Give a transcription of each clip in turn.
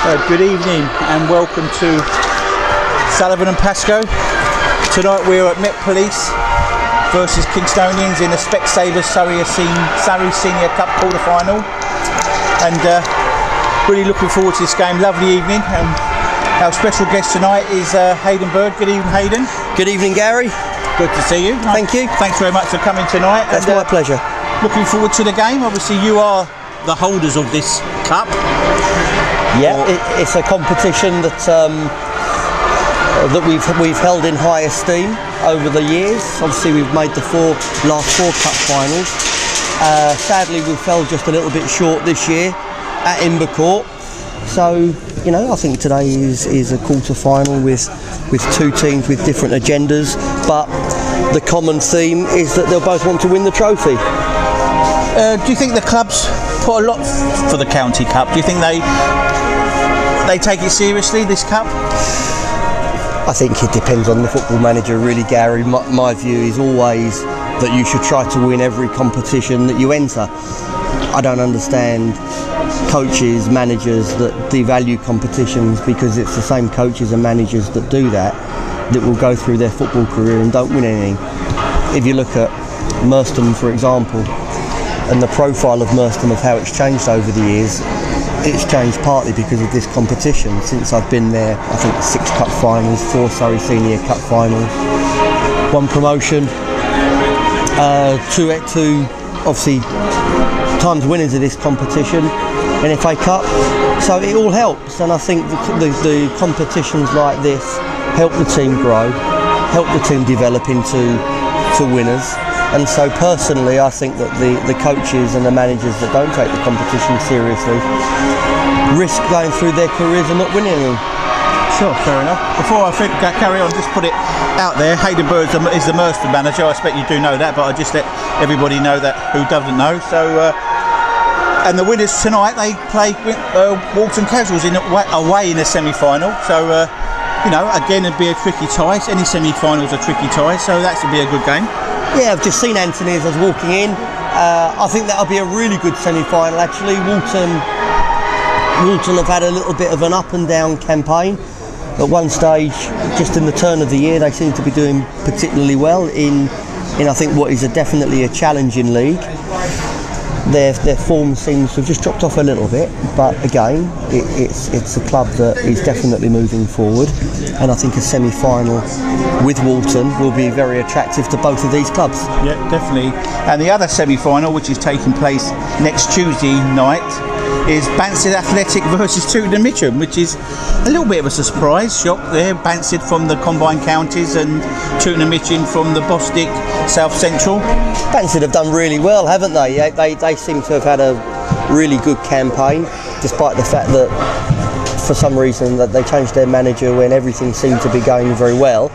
Good evening and welcome to Sullivan and Pascoe. Tonight we're at Met Police versus Kingstoinans in the Specsavers Surrey Senior Cup quarter final, and really looking forward to this game. Lovely evening. Our special guest tonight is Hayden Bird. Good evening, Hayden. Good evening, Gary. Good to see you. Thank you. Thanks very much for coming tonight. That's my pleasure. Looking forward to the game. Obviously you are the holders of this cup. Yeah, it's a competition that we've held in high esteem over the years. Obviously, we've made the last four cup finals. Sadly, we fell just a little bit short this year at Invercourt. So, you know, I think today is a quarter final with two teams with different agendas, but the common theme is that they'll both want to win the trophy. Do you think the clubs put a lot for the county cup? Do you think they take it seriously, this cup? I think it depends on the football manager, really, Gary. My view is always that you should try to win every competition that you enter. I don't understand coaches, managers that devalue competitions because it's the same coaches and managers that do that will go through their football career and don't win anything. If you look at Merstham, for example, and the profile of Merstham, of how it's changed over the years, it's changed partly because of this competition. Since I've been there, I think 6 cup finals, 4 Surrey Senior Cup finals, 1 promotion, 2 obviously times winners of this competition, an FA Cup. So it all helps, and I think the competitions like this help the team grow, help the team develop into winners. And so personally, I think that the coaches and the managers that don't take the competition seriously risk going through their careers and not winning them. Sure, fair enough. Before I carry on, just put it out there, Hayden Bird is the Merstham manager. I expect you do know that, but I just let everybody know that who doesn't know. So, and the winners tonight, they play Walton Casuals away in the semi-final. So, you know, again, it'd be a tricky tie. Any semi-finals are tricky ties, so that should be a good game. Yeah, I've just seen Anthony as I was walking in. I think that'll be a really good semi-final, actually. Walton have had a little bit of an up and down campaign. At one stage, just in the turn of the year, they seem to be doing particularly well in I think what is definitely a challenging league. Their form seems to have just dropped off a little bit, but again, it's a club that is definitely moving forward, and I think a semi-final with Walton will be very attractive to both of these clubs. Yeah, definitely. And the other semi-final, which is taking place next Tuesday night, is Banstead Athletic versus Tooting and Mitcham, which is a little bit of a surprise shock there. Banstead from the combined counties and Tooting and Mitcham from the Bostik South Central. Banstead have done really well, haven't they? They seem to have had a really good campaign, despite the fact that for some reason that they changed their manager when everything seemed to be going very well.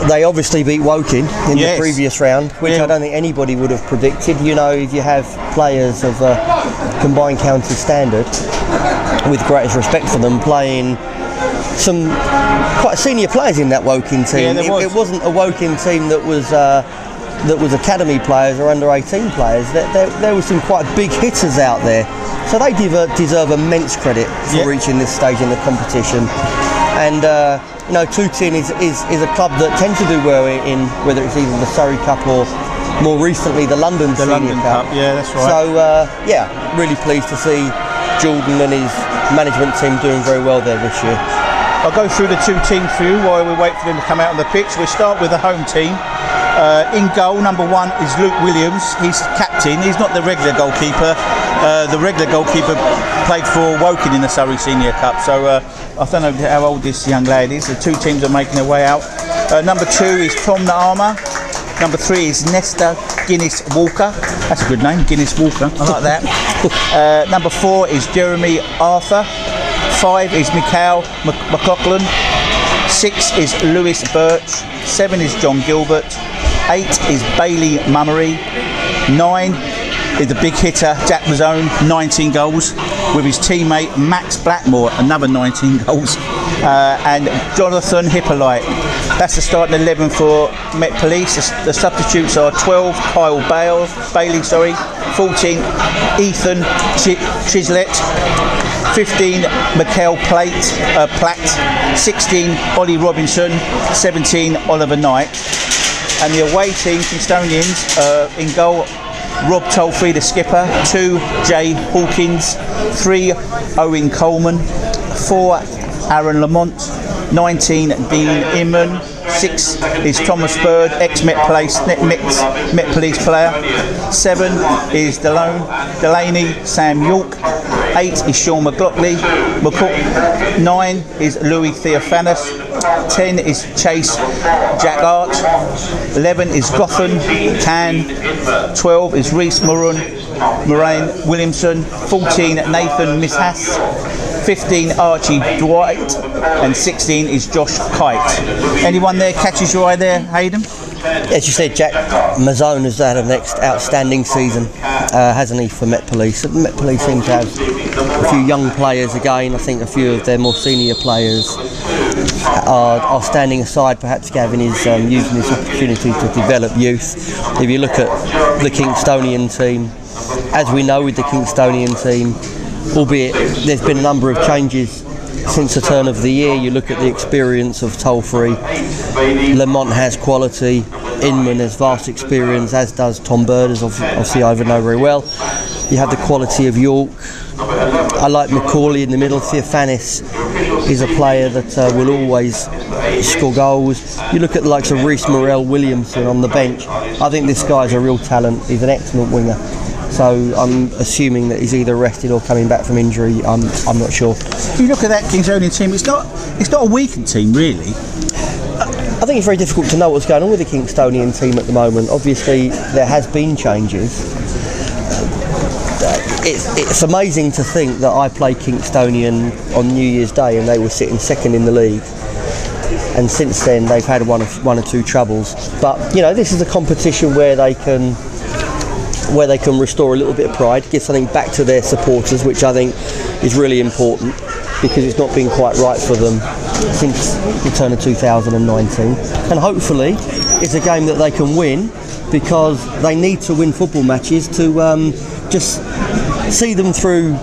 They obviously beat Woking in the previous round, which I don't think anybody would have predicted. You know, if you have players of a combined county standard, with greatest respect for them, playing some quite senior players in that Woking team. It wasn't a Woking team that was academy players or under 18 players. There were some quite big hitters out there, so they deserve immense credit for reaching this stage in the competition. And you know, Tooting is a club that tends to do well in whether it's either the Surrey Cup or more recently the London Senior Cup. Yeah, that's right. So yeah, really pleased to see Jordan and his management team doing very well there this year. I'll go through the two teams for you while we wait for them to come out on the pitch. We'll start with the home team. In goal, number 1 is Luke Williams. He's captain. He's not the regular goalkeeper. The regular goalkeeper played for Woking in the Surrey Senior Cup. So I don't know how old this young lad is. The two teams are making their way out. Number 2 is Tom Naama. Number 3 is Nesta Guinness Walker. That's a good name, Guinness Walker. I like that. Number 4 is Jeremy Arthur. 5 is Mikhail McLaughlin. 6 is Lewis Birch. 7 is John Gilbert. 8 is Bailey Mummery. 9 is the big hitter Jack Mazzone, 19 goals, with his teammate Max Blackmore, another 19 goals, and Jonathan Hippolyte. That's the starting 11 for Met Police. The substitutes are 12 Kyle Bailey, 14 Ethan Chislett, 15, Mikel Platt. 16, Ollie Robinson. 17, Oliver Knight. And the away team, Kingstonians, in goal, Rob Tolfrey, the skipper. 2, Jay Hawkins. 3, Owen Coleman. 4, Aaron Lamont. 19, Dean Inman. 6 is Thomas Bird, ex-Met Police player. 7 is Delaney Sam York. 8 is Sean McLaughlin. 9 is Louis Theophanus. 10 is Chase Jack Arch. 11 is Gotham Can. 12 is Reese Moraine Williamson. 14 Nathan Mishas. 15 Archie Dwight, and 16 is Josh Kite. Anyone there catches your eye there, Hayden? As you said, Jack Mazzone has had an outstanding season, hasn't he, for Met Police? Met Police seem to have a few young players again. I think a few of their more senior players are standing aside. Perhaps Gavin is using this opportunity to develop youth. If you look at the Kingstonian team, as we know with the Kingstonian team, albeit there's been a number of changes since the turn of the year. You look at the experience of Tolfrey, Lamont has quality, Inman has vast experience, as does Tom Bird, as obviously I know very well. You have the quality of York. I like Macaulay in the middle. Theophanus is a player that will always score goals. You look at the likes of Reese Morel Williamson on the bench. I think this guy's a real talent. He's an excellent winger. So I'm assuming that he's either rested or coming back from injury. I'm not sure. If you look at that Kingstonian team, it's not a weakened team really. I think it's very difficult to know what's going on with the Kingstonian team at the moment. Obviously, there has been changes. It's amazing to think that I played Kingstonian on New Year's Day and they were sitting second in the league. And since then, they've had one or two troubles. But you know, this is a competition where they can restore a little bit of pride, give something back to their supporters, which I think is really important, because it's not been quite right for them since the turn of 2019. And hopefully it's a game that they can win, because they need to win football matches to just see them through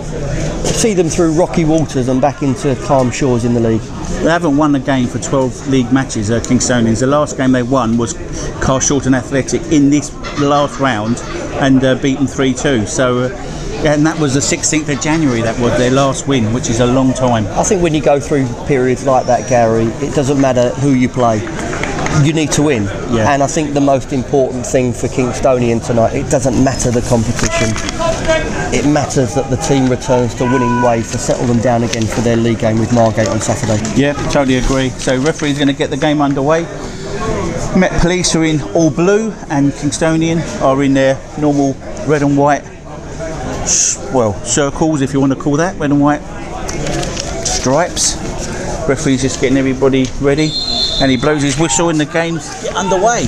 rocky waters and back into calm shores in the league. They haven't won a game for 12 league matches, Kingstonians. The last game they won was Carshalton Athletic in this last round, and beaten 3-2. So, and that was the 16th of January. That was their last win, which is a long time. I think when you go through periods like that, Gary, it doesn't matter who you play. You need to win. Yeah. And I think the most important thing for Kingstonian tonight, it doesn't matter the competition. It matters that the team returns to winning ways to settle them down again for their league game with Margate on Saturday. Yeah, totally agree. So referee's going to get the game underway. Met Police are in all blue and Kingstonian are in their normal red and white, well, circles, if you want to call that, red and white stripes. Referee's just getting everybody ready, and he blows his whistle and the game's underway.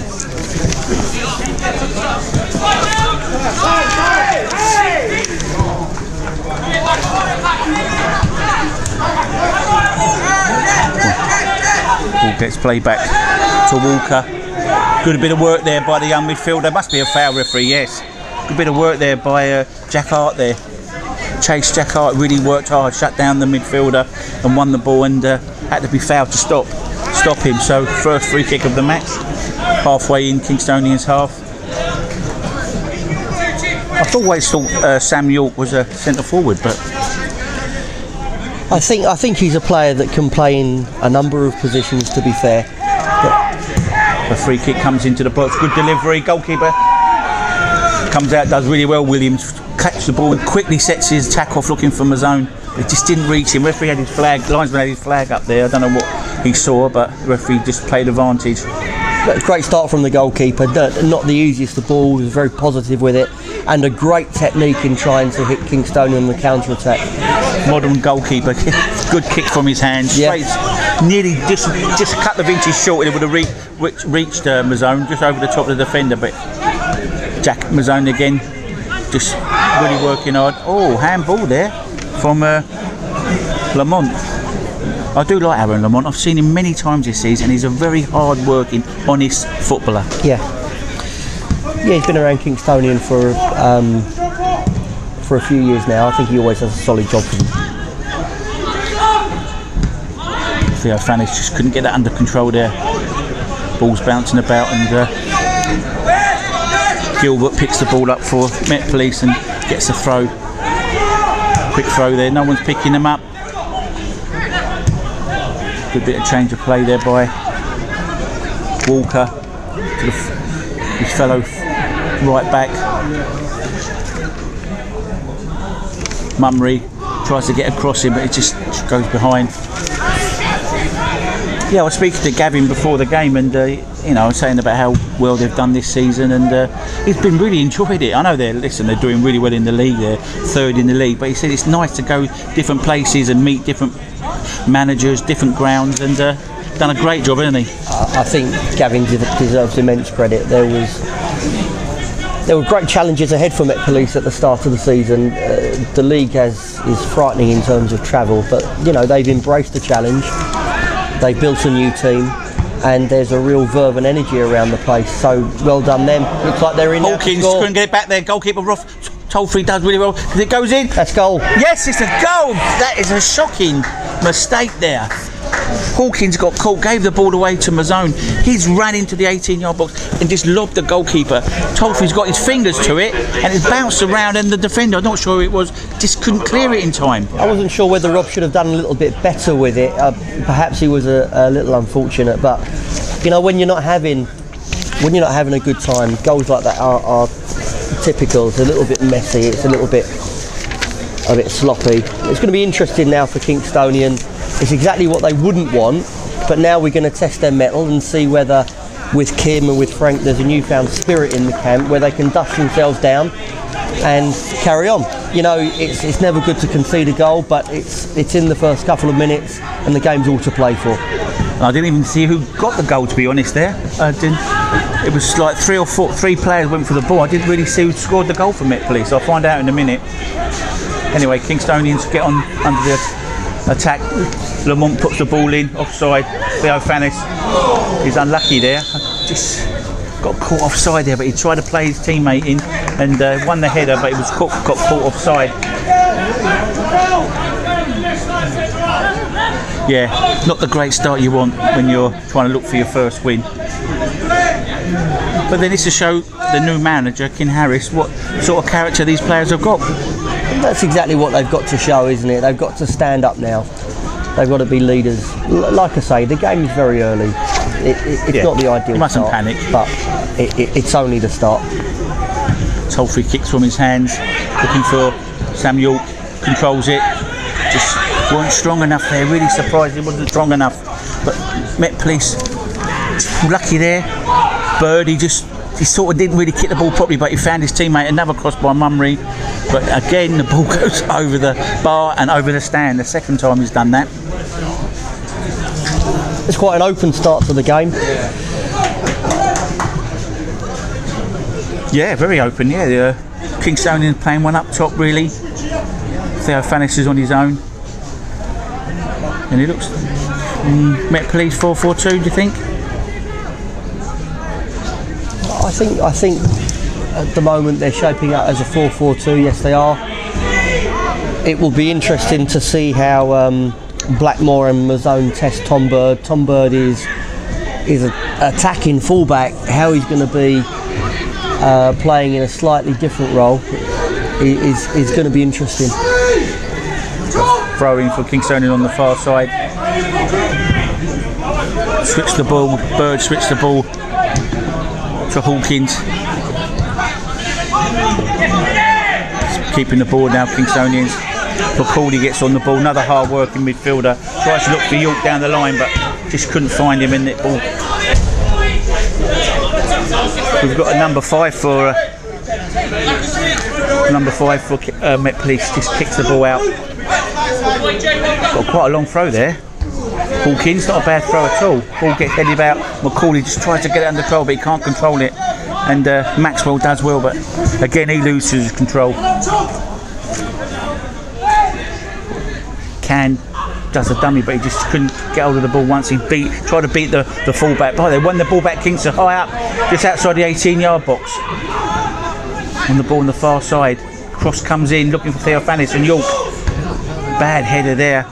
Ball gets played back to Walker. Good bit of work there by the young midfielder. Must be a foul, referee, yes. Good bit of work there by Jack Hart there. Chase Jack Hart really worked hard, shut down the midfielder and won the ball, and had to be fouled to stop him. So first free kick of the match, halfway in Kingstonian's half. I've always thought Sam York was a centre forward, but I think he's a player that can play in a number of positions, to be fair. The free kick comes into the box, good delivery, goalkeeper comes out, does really well. Williams catches the ball and quickly sets his attack off looking for Mazzone. It just didn't reach him. Referee had his flag, linesman had his flag up there. I don't know what he saw, but the referee just played advantage. Great start from the goalkeeper, not the easiest of balls, was very positive with it, and a great technique in trying to hit Kingstonian on the counter-attack. Modern goalkeeper, good kick from his hand, straight, nearly just a couple of inches short, it would have reached Mazzone, just over the top of the defender, but Jack Mazzone again, just really working hard. Oh, handball there from Lamont. I do like Aaron Lamont. I've seen him many times this season. He's a very hard-working, honest footballer. Yeah, he's been around Kingstonian for a few years now. I think he always has a solid job for them. Theophanis just couldn't get that under control there. Ball's bouncing about, and Gilbert picks the ball up for Met Police and gets a throw. Quick throw there, no one's picking them up. Good bit of change of play there by Walker to his fellow right back. Mummery tries to get across him, but it just goes behind. Yeah, I was speaking to Gavin before the game, and you know, I was saying about how well they've done this season, and he's been really enjoyed it. I know they're doing really well in the league. They're third in the league, but he said it's nice to go different places and meet different managers, different grounds, and done a great job, hasn't he? I think Gavin deserves immense credit. There were great challenges ahead for Met Police at the start of the season. The league is frightening in terms of travel, but you know, they've embraced the challenge. They've built a new team, and there's a real verve and energy around the place. So well done them. Looks like they're in. Hawkins couldn't get it back there. Goalkeeper Roth Tolfrey does really well because it goes in. That's goal. Yes, it's a goal. That is a shocking mistake there. Hawkins got caught, gave the ball away to Mazzone. He's ran into the 18-yard box and just lobbed the goalkeeper. Tolfrey's got his fingers to it, and it bounced around, and the defender, I'm not sure who it was, just couldn't clear it in time. I wasn't sure whether Rob should have done a little bit better with it. Perhaps he was a little unfortunate, but you know, when you're not having a good time, goals like that are typical. It's a little bit messy. It's a bit sloppy. It's going to be interesting now for Kingstoinan. It's exactly what they wouldn't want, but now we're going to test their mettle and see whether with Kim and with Frank there's a newfound spirit in the camp where they can dust themselves down and carry on. You know, it's never good to concede a goal, but it's in the first couple of minutes and the game's all to play for. I didn't even see who got the goal, to be honest there. It was like three players went for the ball. I didn't really see who scored the goal for Met Police. I'll find out in a minute. Anyway, Kingstonians get on under the attack. Lamont puts the ball in, offside. Theophanis is unlucky there. Just got caught offside there, but he tried to play his teammate in and won the header, but he got caught offside. Yeah, not the great start you want when you're trying to look for your first win. But then it's to show the new manager, Ken Harris, what sort of character these players have got. That's exactly what they've got to show, isn't it? They've got to stand up now. They've got to be leaders. Like I say, the game is very early. It's not the ideal You mustn't start, panic. but it's only the start. Tolfrey kicks from his hands, looking for Sam York, controls it. Just weren't strong enough there. Really surprised he wasn't strong enough. But Met Police, lucky there. Bird, he sort of didn't really kick the ball properly, but he found his teammate. Another cross by Mummery, but again the ball goes over the bar and over the stand. The second time he's done that. It's quite an open start to the game. Yeah, very open. Yeah, Kingstonian playing one up top really. Theophanis is on his own, and he looks Met Police 4-4-2. Do you think? I think at the moment they're shaping up as a 4-4-2. Yes, they are. It will be interesting to see how Blackmore and Mazzone test Tom Bird. Tom Bird is an attacking fullback. How he's going to be playing in a slightly different role is going to be interesting. Throwing for Kingstonian on the far side. Switch the ball. Bird switch the ball to Hawkins. Keeping the ball now, Kingstonians. McCauley gets on the ball. Another hard working midfielder. Tries to look for York down the line, but just couldn't find him in that ball. We've got a number 5 for Met Police. Just kicks the ball out. Got quite a long throw there. Hawkins, not a bad throw at all. Ball gets headed out. McCauley just tries to get it under control, but he can't control it. And Maxwell does well, but again he loses control. Can does a dummy, but he just couldn't get hold of the ball once. He tried to beat the fullback. Oh, they won the ball back. Kingston high up, just outside the 18-yard box. On the ball on the far side. Cross comes in, looking for Theophanis and York. Bad header there.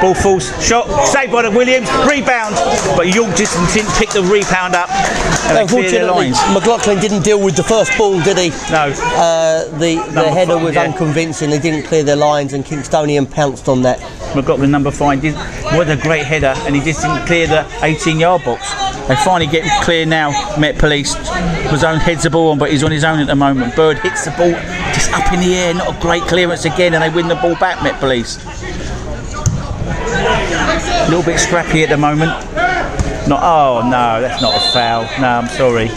Ball falls, shot, saved by the Williams, rebound, but York just didn't pick the rebound up. And they clear their lines. McLaughlin didn't deal with the first ball, did he? No. The header was unconvincing. They didn't clear their lines, and Kingstonian pounced on that. McLaughlin, number 5, what a great header, and he just didn't clear the 18-yard box. They finally get clear now. Met Police. Mazone heads the ball on, but he's on his own at the moment. Bird hits the ball just up in the air, not a great clearance again, and they win the ball back. Met Police. A little bit scrappy at the moment. Oh no, that's not a foul. No, I'm sorry.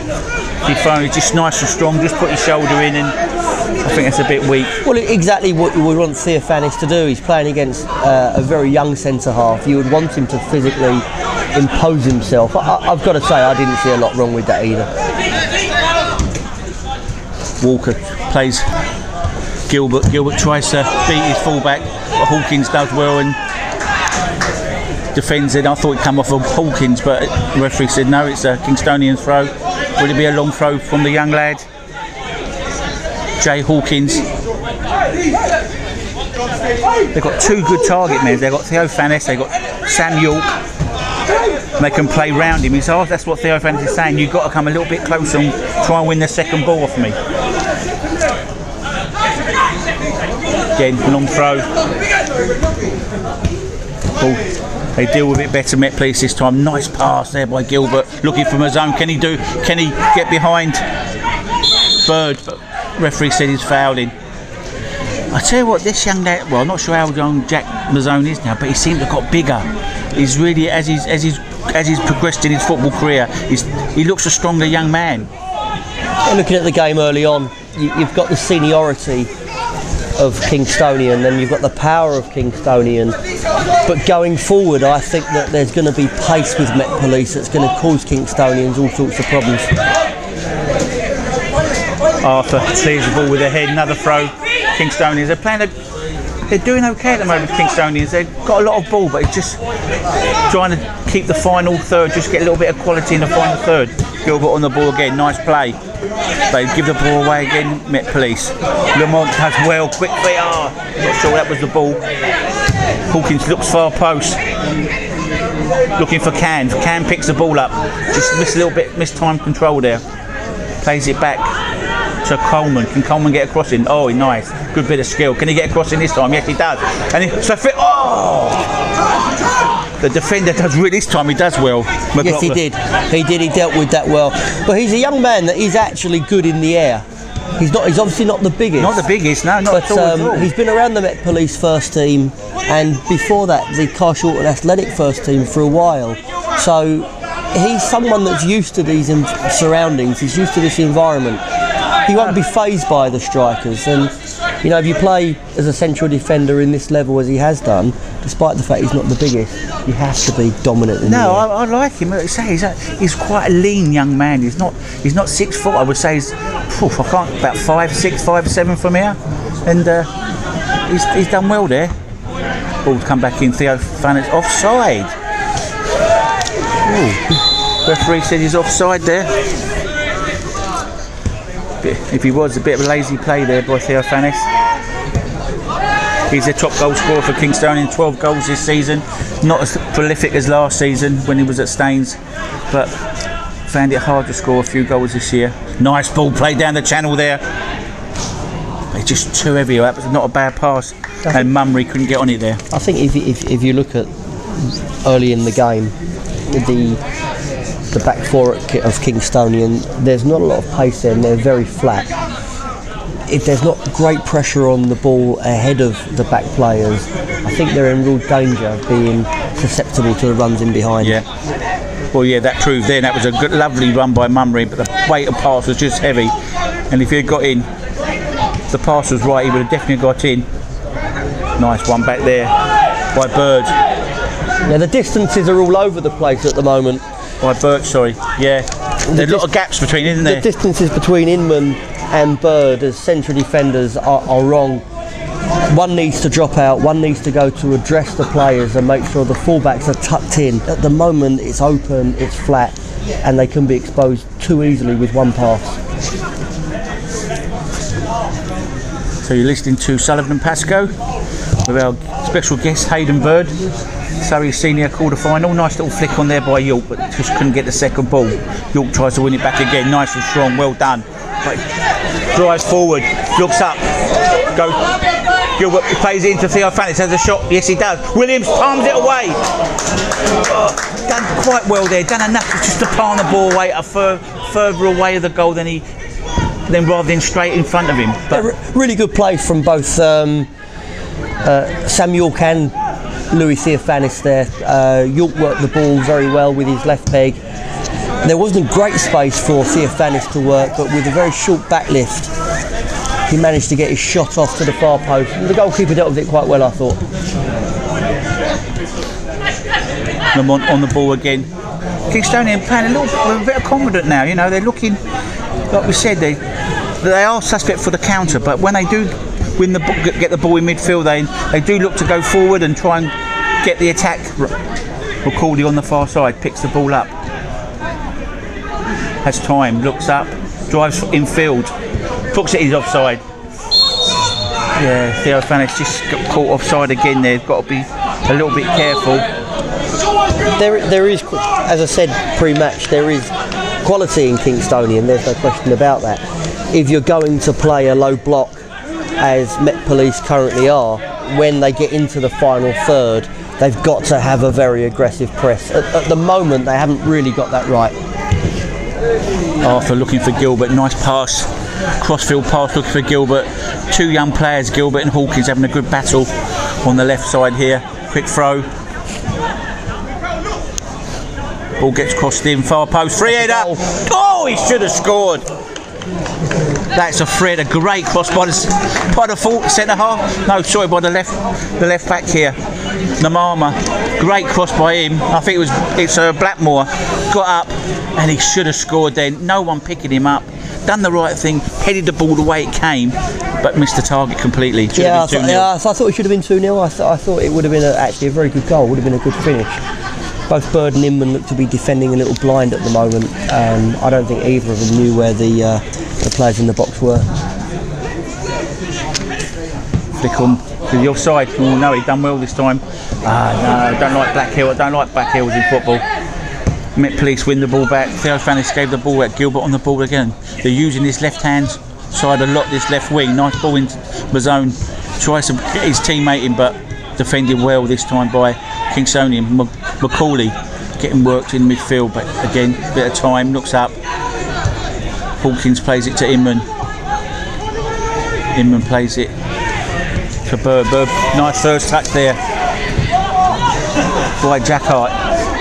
He finally just nice and strong, just put his shoulder in, and I think that's a bit weak. Well, exactly what you would want Theophanis to do. He's playing against a very young centre half. You would want him to physically impose himself. I've got to say, I didn't see a lot wrong with that either. Walker plays Gilbert. Gilbert tries to beat his fullback, but Hawkins does well and defends it. I thought it come off of Hawkins, but the referee said no, it's a Kingstonian throw. Would it be a long throw from the young lad? Jay Hawkins. They've got 2 good target men. They've got Theophanis, they've got Sam York. And they can play round him. So that's what Theophanis is saying. You've got to come a little bit closer and try and win the second ball off me. Again, long throw. Ball. They deal with it better, Met Police this time. Nice pass there by Gilbert. Looking for Mazone. Can he get behind Bird? But referee said he's fouled in. I tell you what, this young lad, well, I'm not sure how young Jack Mazone is now, but he seems to have got bigger. He's really, as he's progressed in his football career, he looks a stronger young man. And looking at the game early on, you've got the seniority of Kingstonian, then you've got the power of Kingstonian. But going forward, I think that there's going to be pace with Met Police that's going to cause Kingstonians all sorts of problems. Arthur clears the ball with their head, another throw. Kingstonians, they're doing okay at the moment, Kingstonians. They've got a lot of ball, but it's just trying to keep the final third, just get a little bit of quality in the final third. Gilbert on the ball again, nice play. They give the ball away again, Met Police. Lamont does well, quick VR. Not sure that was the ball. Hawkins looks far post. Looking for Can. Can picks the ball up. Just missed a little bit, missed time control there. Plays it back to Coleman. Can Coleman get across in? Oh, nice. Good bit of skill. Can he get across in this time? Yes, he does. And the defender does really this time. He does well. McLaughlin. Yes, he did. He dealt with that well. But he's a young man that is actually good in the air. He's obviously not the biggest. Not the biggest, no, not at all. He's been around the Met Police first team, and before that, the Carshalton Athletic first team for a while. So he's someone that's used to these surroundings. He's used to this environment. He won't be fazed by the strikers, and you know, if you play as a central defender in this level as he has done, despite the fact he's not the biggest, you have to be dominant in the air. I like him. I say he's quite a lean young man. He's not 6 foot. I would say he's about 5'6", 5'7" from here, and he's done well there. Ball's come back in. Theophanis offside. Ooh. Referee said he's offside there. If he was, a bit of a lazy play there by Theophanis. He's the top goal scorer for Kingstonian, 12 goals this season. Not as prolific as last season when he was at Staines, but found it hard to score a few goals this year. Nice ball played down the channel there. It's just too heavy. That was not a bad pass, and Mummery couldn't get on it there. I think if you look at early in the game, the back four of Kingstonian, there's not a lot of pace there, and they're very flat. If there's not great pressure on the ball ahead of the back players, I think they're in real danger of being susceptible to the runs in behind. Yeah. Well, yeah, that proved then. That was a good, lovely run by Mummery, but the weight of pass was just heavy. And if he had got in, the pass was right, he would have definitely got in. Nice one back there by Bird. Yeah, the distances are all over the place at the moment. By Birch, sorry. Yeah. There's a lot of gaps between, isn't there? The distances between Inman and Bird as central defenders are wrong. One needs to drop out, one needs to go to address the players and make sure the fullbacks are tucked in. At the moment it's open, it's flat, and they can be exposed too easily with one pass. So you're listening to Sullivan and Pascoe with our special guest Hayden Bird. Surrey Senior quarter-final. Nice little flick on there by York, but just couldn't get the second ball. York tries to win it back again. Nice and strong. Well done. But drives forward. Looks up. Go. Gilbert plays it into Theophanis. Has a shot. Yes, he does. Williams palms it away. Done quite well there. Done enough just to palm the ball away further away of the goal than rather than straight in front of him. But really good play from both Sam York and Louis Theophanis there. York worked the ball very well with his left peg. There wasn't great space for Theophanis to work, but with a very short back lift, he managed to get his shot off to the far post. And the goalkeeper dealt with it quite well, I thought. Lamont on the ball again. Kingstonian playing a bit confident now. You know, they're looking, like we said, they are suspect for the counter, but when they do get the ball in midfield, they do look to go forward and try and get the attack. McCauley on the far side picks the ball up, has time, looks up, drives infield, looks at his offside. Yeah, Theophanis just got caught offside again there. Got to be a little bit careful. There is, as I said pre-match, there is quality in Kingstonian, there's no question about that. If you're going to play a low block, as Met Police currently are, when they get into the final third, they've got to have a very aggressive press. At the moment, they haven't really got that right. Arthur looking for Gilbert, nice pass, crossfield pass looking for Gilbert. Two young players, Gilbert and Hawkins, having a good battle on the left side here. Quick throw. Ball gets crossed in, far post, free header. Oh, he should have scored. That's a free header, great cross by the centre half. No, sorry, by the left back here. Namama, great cross by him. I think it's Blackmore. Got up and he should have scored then. No one picking him up. Done the right thing, headed the ball the way it came, but missed the target completely. I thought it should have been 2-0. I thought it would have been actually a very good goal. Would have been a good finish. Both Bird and Inman look to be defending a little blind at the moment. I don't think either of them knew where the players in the box were. Flick on to the offside. Oh no, he's done well this time. No, I don't like Blackhill. I don't like back heels in football. Met Police win the ball back. Theophanis gave the ball back. Gilbert on the ball again. They're using his left hand side a lot, this left wing. Nice ball into the zone. Tries to get his teammate in, but defended well this time by Kingstonian. McCauley getting worked in midfield, but again, bit of time, looks up. Hawkins plays it to Inman. Inman plays it to Bird. Nice first touch there by Jackhart.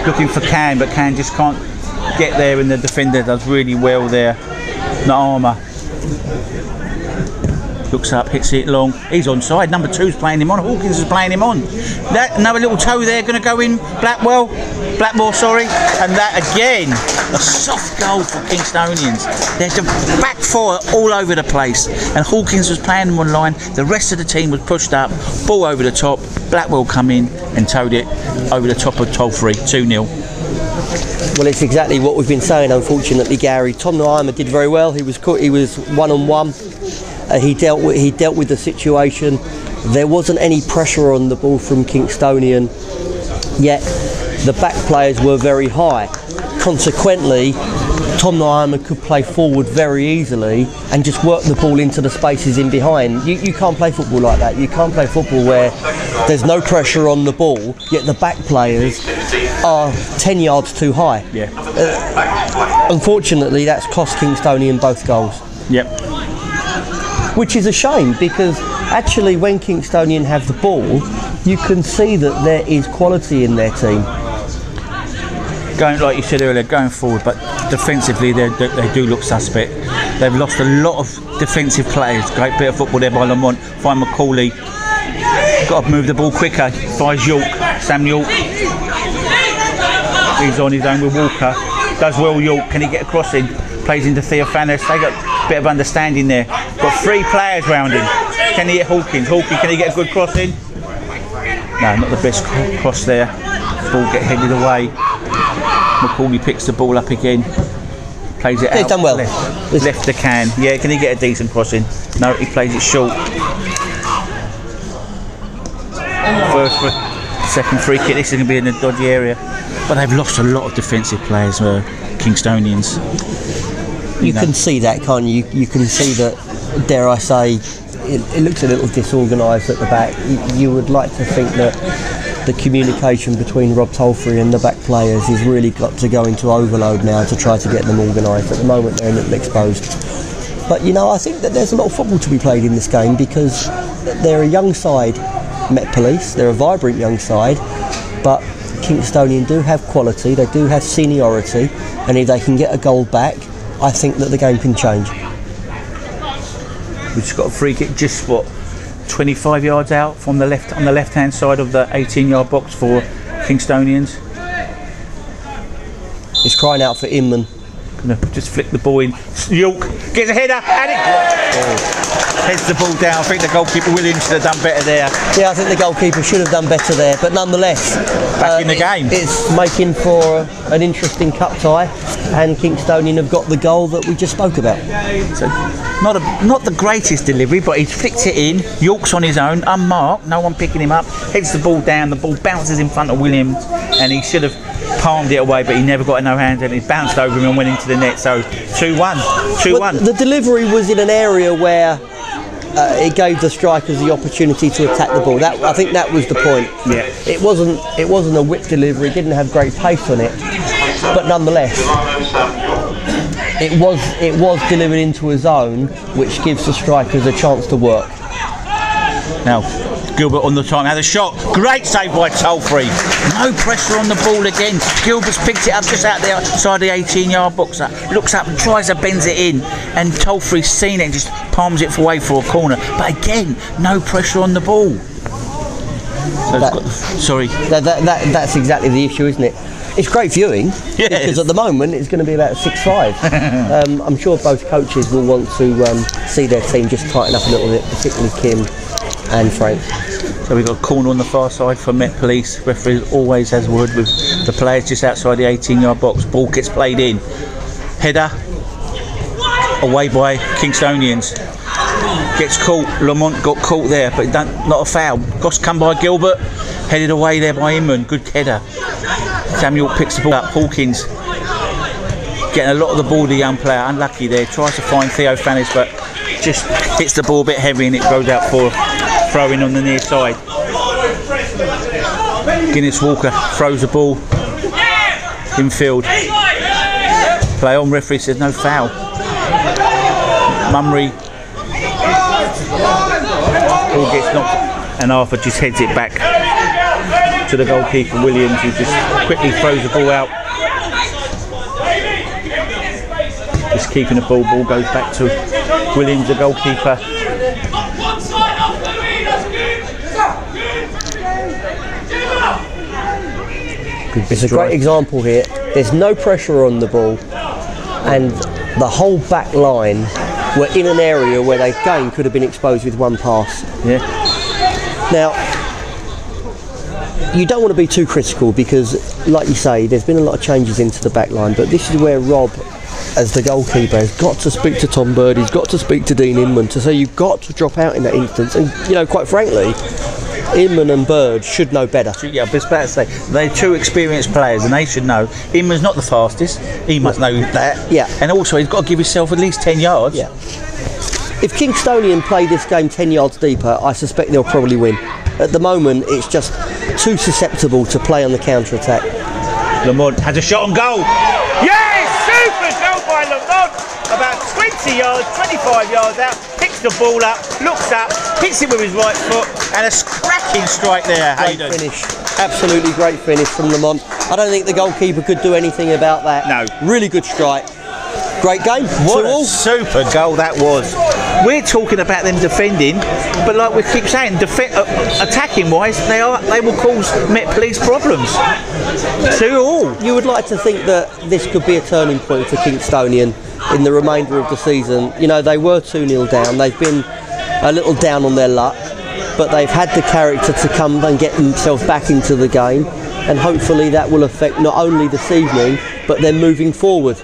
Looking for Can, but Can just can't get there, and the defender does really well there. Naama looks up, hits it long. He's onside. Number 2's playing him on. Hawkins is playing him on. That another little toe there, going to go in. Blackmore, sorry. And that again, a soft goal for Kingstonians. There's a back four all over the place, and Hawkins was playing them on line. The rest of the team was pushed up. Ball over the top. Blackwell come in and towed it over the top of Tolfrey. 2-0. Well, it's exactly what we've been saying. Unfortunately, Gary, Tom Naima did very well. He was one-on-one. He dealt with the situation. There wasn't any pressure on the ball from Kingstonian, yet the back players were very high. Consequently, Tom Naima could play forward very easily and just work the ball into the spaces in behind. You can't play football like that. You can't play football where there's no pressure on the ball, yet the back players are 10 yards too high. Yeah. Unfortunately, that's cost Kingstonian both goals. Yep. Which is a shame, because actually when Kingstonian have the ball, you can see that there is quality in their team. Going, like you said earlier, going forward, but defensively they do look suspect. They've lost a lot of defensive players. Great bit of football there by Lamont. Find McCauley. Got to move the ball quicker. Finds York. Sam York. He's on his own with Walker. Does well, York. Can he get a cross in? Plays into Theophanis. They got a bit of understanding there. Got 3 players round him. Can he hit Hawkins? Hawkins, can he get a good cross in? No, not the best cross there. Ball get headed away. McCauley picks the ball up again. Plays it out. He's done well. Left the Can. Yeah, can he get a decent cross in? No, he plays it short. First, second free kick. This is going to be in a dodgy area, but they've lost a lot of defensive players. Kingstonians. You can see that, can't you? You can see that. Dare I say, it looks a little disorganised at the back. You would like to think that the communication between Rob Tolfrey and the back players has really got to go into overload now to try to get them organised. At the moment they're a little exposed. But you know, I think that there's a lot of football to be played in this game because they're a young side, Met Police, they're a vibrant young side, but Kingstonian do have quality, they do have seniority, and if they can get a goal back, I think that the game can change. We've just got a free kick just 25 yards out from the left, on the left hand side of the 18-yard box for Kingstonians. He's crying out for Inman. Gonna just flick the ball in. York gets a header and it heads the ball down. I think the goalkeeper Williams should have done better there. Yeah, I think the goalkeeper should have done better there, but nonetheless, back in the game. It's making for an interesting cup tie, and Kingstonian have got the goal that we just spoke about. So, not the greatest delivery, but he's flicked it in. York's on his own, unmarked, no one picking him up. Heads the ball down. The ball bounces in front of Williams, and he should have palmed it away, but he never got a no hands, and it bounced over him and went into the net. So 2-1. 2-1. The delivery was in an area where it gave the strikers the opportunity to attack the ball. I think that was the point. Yeah. It wasn't a whip delivery. It didn't have great pace on it, but nonetheless, it was delivered into a zone, which gives the strikers a chance to work. Now, Gilbert on the time, had a shot, great save by Tolfrey. No pressure on the ball again. Gilbert's picked it up just out there outside the 18-yard box. Looks up and tries to bend it in, and Tolfrey's seen it and just palms it away for a corner. But again, no pressure on the ball. So that's exactly the issue, isn't it? It's great viewing, yes, because at the moment it's going to be about 6-5. I'm sure both coaches will want to see their team just tighten up a little bit, particularly Kim and Frank. So we've got a corner on the far side for Met Police. Referee always has word with the players just outside the 18-yard box. Ball gets played in. Header away by Kingstonians. Gets caught. Lamont got caught there, but not a foul. Goss come by Gilbert. Headed away there by Inman. Good header. Samuel picks the ball up. Hawkins getting a lot of the ball, the young player. Unlucky there. Tries to find Theo Fannis, but just hits the ball a bit heavy and it goes out for throwing on the near side. Guinness Walker throws the ball infield. Play on, referee says no foul. Mummery ball gets knocked and Arthur just heads it back to the goalkeeper Williams, who just quickly throws the ball out. Just keeping the ball goes back to Williams, the goalkeeper. It's a great example here. There's no pressure on the ball, and the whole back line were in an area where they again could have been exposed with one pass. Yeah. Now, you don't want to be too critical because, like you say, there's been a lot of changes into the back line, but this is where Rob, as the goalkeeper, has got to speak to Tom Bird, he's got to speak to Dean Inman to say you've got to drop out in that instance. And, you know, quite frankly, Inman and Bird should know better. Yeah, but it's about to say, they're two experienced players and they should know. Inman's not the fastest, he must know that. Yeah. And also, he's got to give himself at least 10 yards. Yeah. If Kingstonian play this game 10 yards deeper, I suspect they'll probably win. At the moment, it's just too susceptible to play on the counter-attack. Lamont has a shot on goal. Yes! Super goal by Lamont! About 20 yards, 25 yards out, picks the ball up, looks up, hits it with his right foot, and a cracking strike there. Great finish. Absolutely great finish from Lamont. I don't think the goalkeeper could do anything about that. No. Really good strike. Great game. What a super goal that was. We're talking about them defending, but like we keep saying, attacking wise, they will cause Met Police problems. 2-2. You would like to think that this could be a turning point for Kingstonian in the remainder of the season. You know, they were 2-0 down. They've been a little down on their luck, but they've had the character to come and get themselves back into the game, and hopefully that will affect not only this evening, but then moving forward.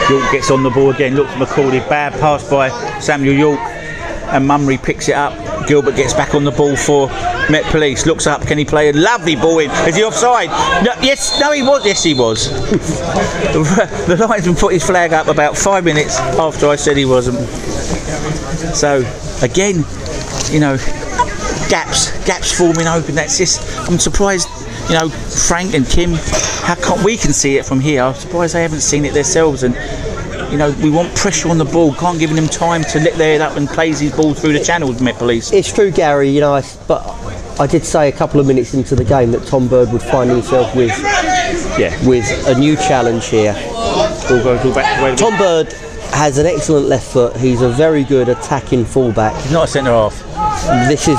York gets on the ball again, looks McCauley, bad pass by Samuel York, and Mummery picks it up, Gilbert gets back on the ball for Met Police. Looks up, can he play a lovely ball in? Is he offside? No, yes, no, he was. Yes, he was. The linesman put his flag up about 5 minutes after I said he wasn't. So again, you know, gaps forming open. That's just. I'm surprised. You know, Frank and Kim, how come we can see it from here? I'm surprised they haven't seen it themselves. And you know, we want pressure on the ball. Can't give them time to let their head up and plays his ball through the channels. Met Police. It's true, Gary. You know, but I did say a couple of minutes into the game that Tom Bird would find himself with a new challenge here. Tom Bird has an excellent left foot. He's a very good attacking fullback. He's not a centre half. This is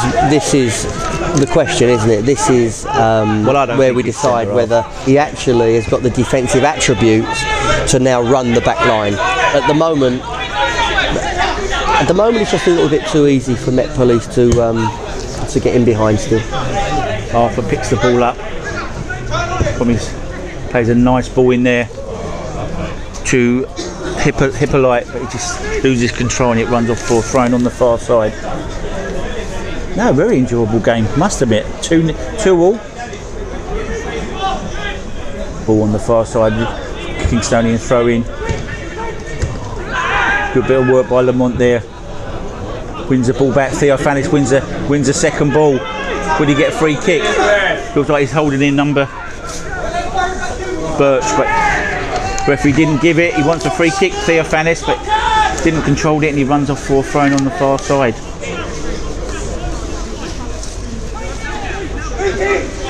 the question, isn't it? This is where we decide whether he actually has got the defensive attributes to now run the back line. At the moment, it's just a little bit too easy for Met Police to get in behind still. Arthur picks the ball up from plays a nice ball in there to Hippolyte, but he just loses control and it runs off for a throw on the far side. No, very enjoyable game, must admit. 2-2. Ball on the far side, Kingstoinan throw in. Good bit of work by Lamont there. Wins the ball back. Theophanis wins a second ball. Would he get a free kick? Looks like he's holding in number Birch, but referee didn't give it. He wants a free kick, Theophanis, but didn't control it and he runs off for a throw on the far side.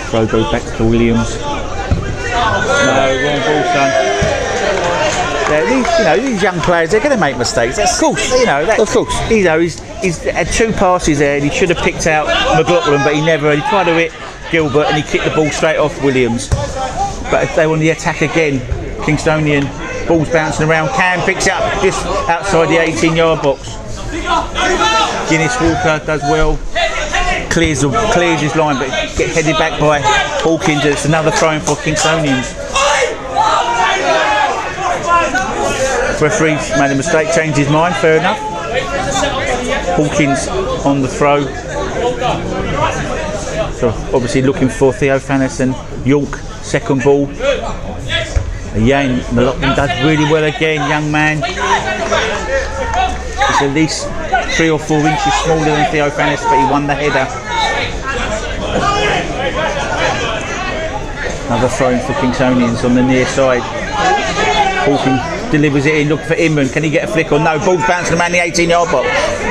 Throw goes back to Williams. No, wrong ball, son. These young players, they're going to make mistakes. Of course. Of course. He's had 2 passes there and he should have picked out McLaughlin, but he never. He tried to hit Gilbert and he kicked the ball straight off Williams. But if they want the attack again, Kingstoinan, ball's bouncing around. Cam picks it up just outside the 18-yard box. Guinness Walker does well. Clears his line, but gets headed back by Hawkins. It's another throw-in for Kingstoinans. Referee made a mistake, changed his mind, fair enough. Hawkins on the throw. So obviously looking for Theophanis and York, second ball. Again, McLaughlin does really well again, young man. He's at least 3 or 4 inches smaller than Theophanis, but he won the header. Another throw-in for Kingstoinans on the near side. Hawkins delivers it in, looking for Inman. Can he get a flick or no? Ball's bouncing around the 18-yard box.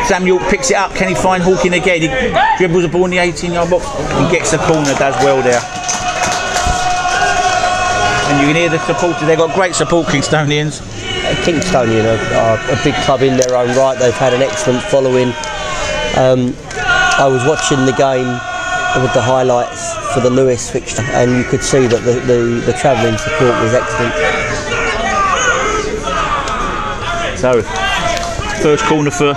Sam York picks it up. Can he find Hawkins again? He dribbles the ball in the 18-yard box and gets the corner, does well there. And you can hear the supporters, they've got great support, Kingstoinans. Kingstoinan are a big club in their own right. They've had an excellent following. I was watching the game with the highlights for the Lewis fixture and you could see that the travelling support was excellent. So, first corner for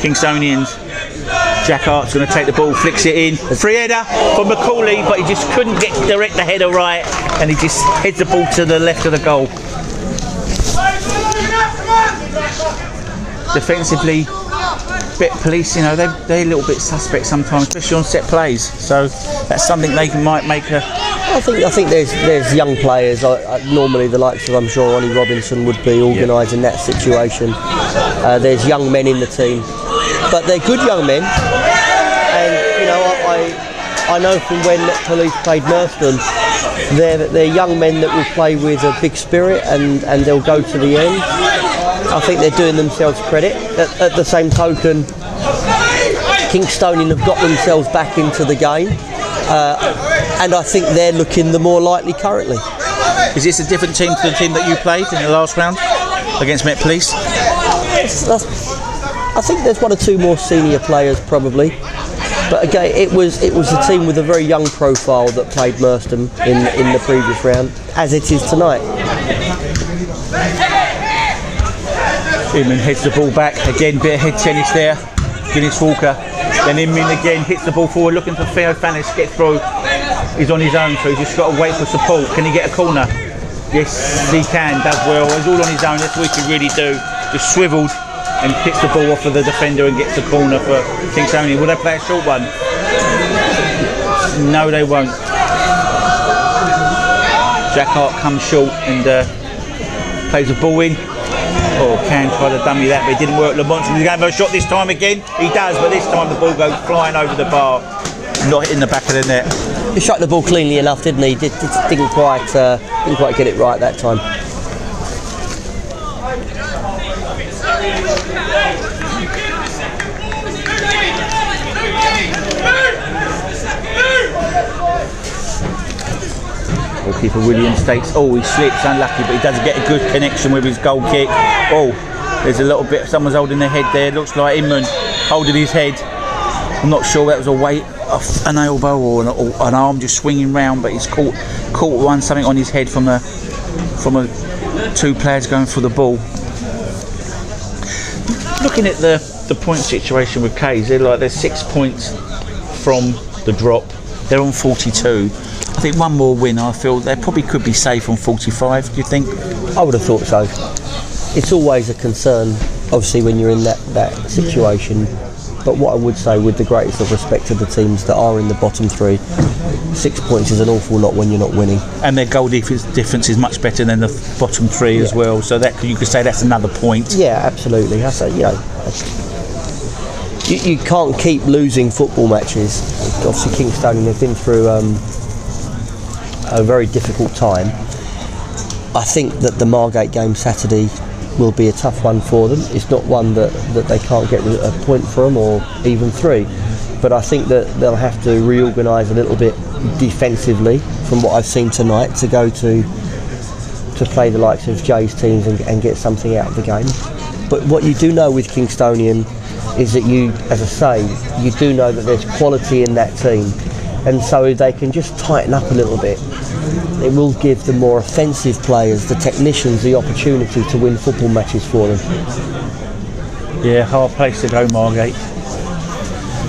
Kingstoinans. Jack Hart's going to take the ball, flicks it in. Free header for Macaulay, but he just couldn't direct the header right and he just heads the ball to the left of the goal. Defensively, Met Police, they're a little bit suspect sometimes, especially on set plays. So that's something they might make a. I think there's young players. Normally the likes of, I'm sure, Ollie Robinson would be organising that situation. There's young men in the team, but they're good young men. And I know from when Met Police played Merstham, they're young men that will play with a big spirit and they'll go to the end. I think they're doing themselves credit. At the same token, Kingstoinan have got themselves back into the game, and I think they're looking the more likely currently. Is this a different team to the team that you played in the last round against Met Police? I think there's 1 or 2 more senior players probably, but again, it was a team with a very young profile that played Merstham in the previous round, as it is tonight. Inman heads the ball back, again bit of head tennis there, Guinness Walker, then Inman again hits the ball forward looking for Theophanis, gets through, he's on his own so he's just got to wait for support. Can he get a corner? Yes he can, does well, he's all on his own, that's what he can really do, just swivelled and picks the ball off of the defender and gets the corner for Kingstoinan. Will they play a short one? No, they won't. Jack Hart comes short and plays the ball in. Oh, Can try to dummy that, but it didn't work. Lamont's going to have a shot this time again. He does, but this time the ball goes flying over the bar, not hitting the back of the net. He shot the ball cleanly enough, didn't he? Didn't quite get it right that time. Goalkeeper Williams takes, oh, he slips, unlucky, but he doesn't get a good connection with his goal kick. Oh, there's a little bit, someone's holding their head there, looks like Inman holding his head. I'm not sure that was a weight off an elbow or an arm just swinging round, but he's caught something on his head from two players going for the ball. Looking at the point situation with Kays, they're 6 points from the drop. They're on 42. I think one more win, I feel they probably could be safe on 45. Do you think? I would have thought so. It's always a concern, obviously, when you're in that situation. But what I would say, with the greatest of respect to the teams that are in the bottom three, 6 points is an awful lot when you're not winning. And their goal difference is much better than the bottom three as well. So that you could say that's another point. Yeah, absolutely. I say, you can't keep losing football matches. Obviously, Kingstoinan have been through a very difficult time. I think that the Margate game Saturday will be a tough one for them. It's not one that they can't get a point from, or even three, but I think that they'll have to reorganise a little bit defensively from what I've seen tonight to go to play the likes of Jay's teams and get something out of the game. But what you do know with Kingstoinan is that you, as I say, you do know that there's quality in that team, and so if they can just tighten up a little bit, it will give the more offensive players, the technicians, the opportunity to win football matches for them. Yeah, hard place to go, Margate.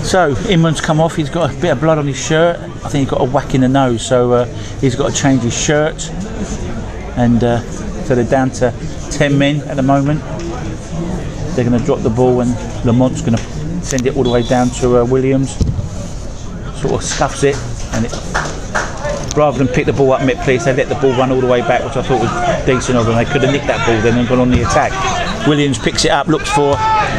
So, Inman's come off, he's got a bit of blood on his shirt. I think he's got a whack in the nose, so he's got to change his shirt. And so they're down to 10 men at the moment. They're going to drop the ball, and Lamont's going to send it all the way down to Williams. Sort of scuffs it, and rather than pick the ball up mid-place, they let the ball run all the way back, which I thought was decent of them. They could have nicked that ball then and gone on the attack. Williams picks it up, looks for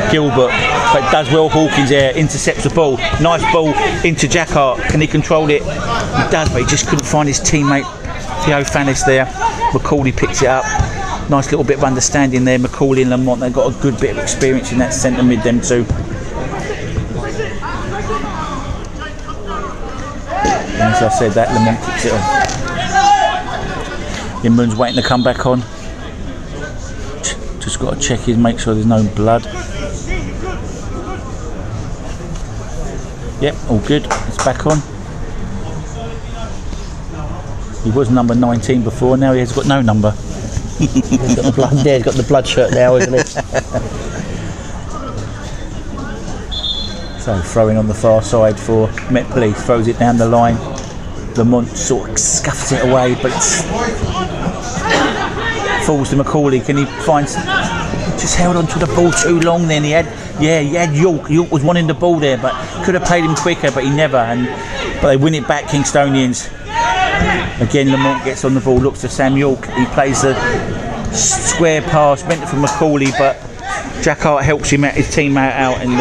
Gilbert, but does well. Hawkins there, intercepts the ball. Nice ball into Jack Hart. Can he control it? He does, but he just couldn't find his teammate Theo Fannis there. McCauley picks it up. Nice little bit of understanding there. McCauley and Lamont, they've got a good bit of experience in that centre mid, them two. And as I said, that Lamont kicks it on. Inman's waiting to come back on. Just got to check his, make sure there's no blood. Yep, all good. It's back on. He was number 19 before, now he has got no number. He's got the blood. Yeah, he's got the blood shirt now, isn't he? So throwing on the far side for Met Police, throws it down the line. Lamont sort of scuffs it away, but it's falls to McCauley. Can he find? Just held onto the ball too long. Then he had York. York was wanting the ball there, but could have played him quicker, but he never. But they win it back, Kingstoinians. Again, Lamont gets on the ball, looks to Sam York. He plays the square pass, meant it for McCauley, but Jack Hart helps him out, his teammate out, and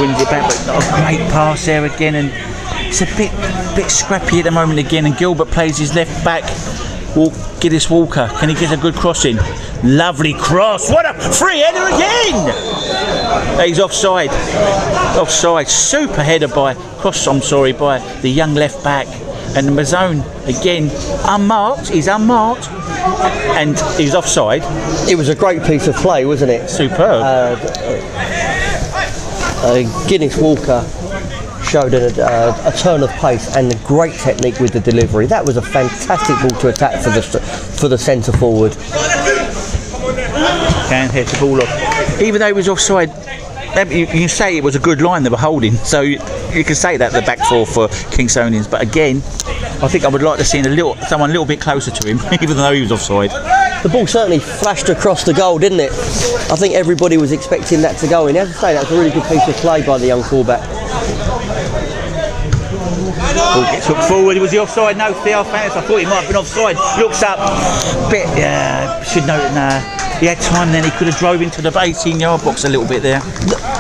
wins it back. But not a great pass there again, and it's a bit scrappy at the moment again. And Gilbert plays his left back. Giddis Walker, can he get a good cross in? Lovely cross, what a free header again! He's offside. Offside, super header by the young left back. And Mazzone again unmarked, he's unmarked, and he's offside. It was a great piece of play, wasn't it? Superb. Giddis Walker showed a turn of pace and a great technique with the delivery. That was a fantastic ball to attack for the centre forward. Can hit the ball off. Even though he was offside, you can say it was a good line they were holding, so you can say that the back four for Kingstoinians. But again, I think I would like to see someone a little bit closer to him, even though he was offside. The ball certainly flashed across the goal, didn't it? I think everybody was expecting that to go in. As I say, that's a really good piece of play by the young fullback. Ball gets hooked forward. Was he offside? No, Theophanis. I thought he might have been offside. Looks up. Bit, should note, nah. He had time then. He could have drove into the 18-yard box a little bit there.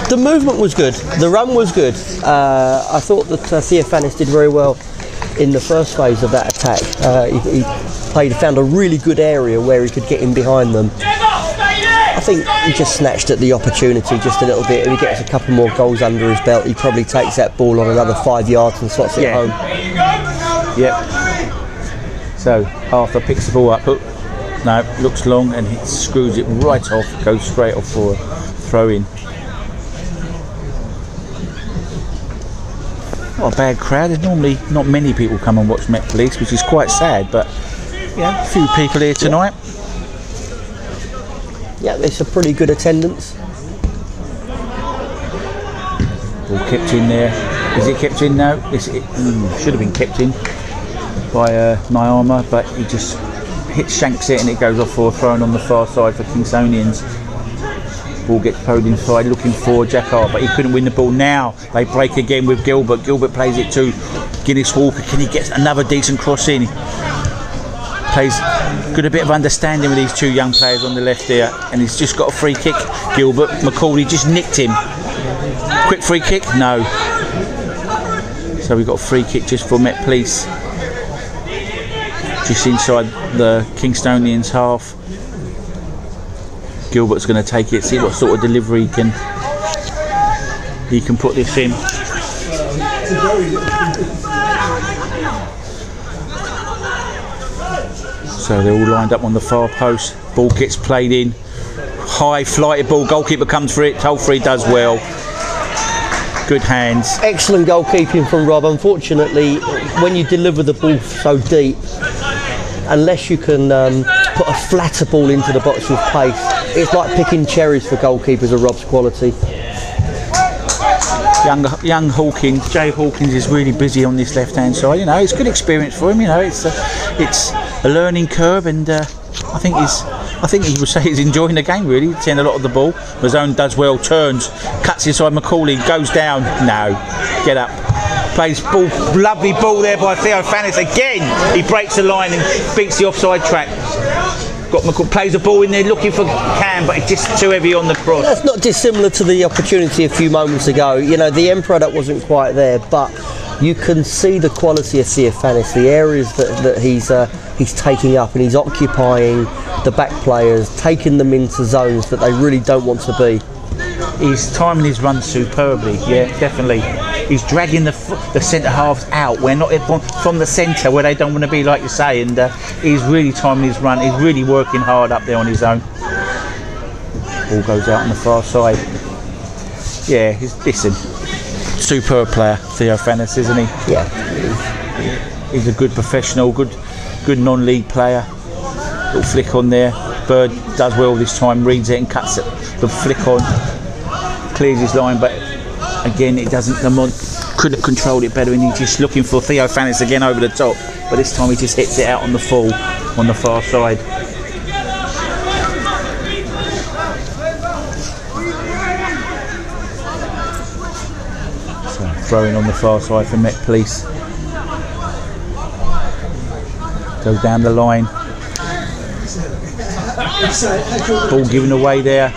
The movement was good. The run was good. I thought that Theophanis did very well in the first phase of that attack. He found a really good area where he could get in behind them. I think he just snatched at the opportunity just a little bit. If he gets a couple more goals under his belt, he probably takes that ball on another 5 yards and slots it home. Yep. So Arthur picks the ball up. No, looks long and he screws it right off. Goes straight off for a throw in. Not a bad crowd. There's normally not many people come and watch Met Police, which is quite sad, but yeah, a few people here tonight. Yeah, it's a pretty good attendance. Ball kept in there. Is it kept in now? It should have been kept in by Nyama, but he just shanks it and it goes off for a throw on the far side for Kingstoinians. Ball gets poked inside, looking for Jack Hart, but he couldn't win the ball. Now they break again with Gilbert. Gilbert plays it to Guinness Walker. Can he get another decent cross in? Plays got a bit of understanding with these two young players on the left there, and he's just got a free kick. Gilbert, McCauley just nicked him. Quick free kick? No. So we've got a free kick just for Met Police, just inside the Kingstonians half. Gilbert's going to take it, see what sort of delivery he can put this in. So they're all lined up on the far post. Ball gets played in. High flighted ball. Goalkeeper comes for it. Tolfrey does well. Good hands. Excellent goalkeeping from Rob. Unfortunately, when you deliver the ball so deep, unless you can put a flatter ball into the box with pace, it's like picking cherries for goalkeepers of Rob's quality. Young Hawkins, Jay Hawkins is really busy on this left-hand side. You know, it's good experience for him. You know, it's a learning curve, and I think he would say he's enjoying the game. Really, seeing a lot of the ball. Mazzone does well, turns, cuts inside McCauley, goes down. No, get up. Plays ball, lovely ball there by Theophanis again. He breaks the line and beats the offside track. Plays a ball in there looking for Cam, but it's just too heavy on the cross. That's not dissimilar to the opportunity a few moments ago. You know, the end product wasn't quite there, but you can see the quality of Theophanis, the areas that he's taking up, and he's occupying the back players, taking them into zones that they really don't want to be. He's timing his run superbly, yeah, definitely. He's dragging the centre halves out. We're not from the centre where they don't want to be, like you say, and he's really timing his run. He's really working hard up there on his own. Ball goes out on the far side. Yeah, listen, superb player, Theophanis, isn't he? Yeah. He's a good professional, good non-league player. Little flick on there. Bird does well this time, reads it and cuts it. The flick on, clears his line, but again, it doesn't. Could have controlled it better, and he's just looking for Theophanis again over the top. But this time he just hits it out on the full, on the far side. So throwing on the far side for Met Police. Goes down the line. Ball given away there.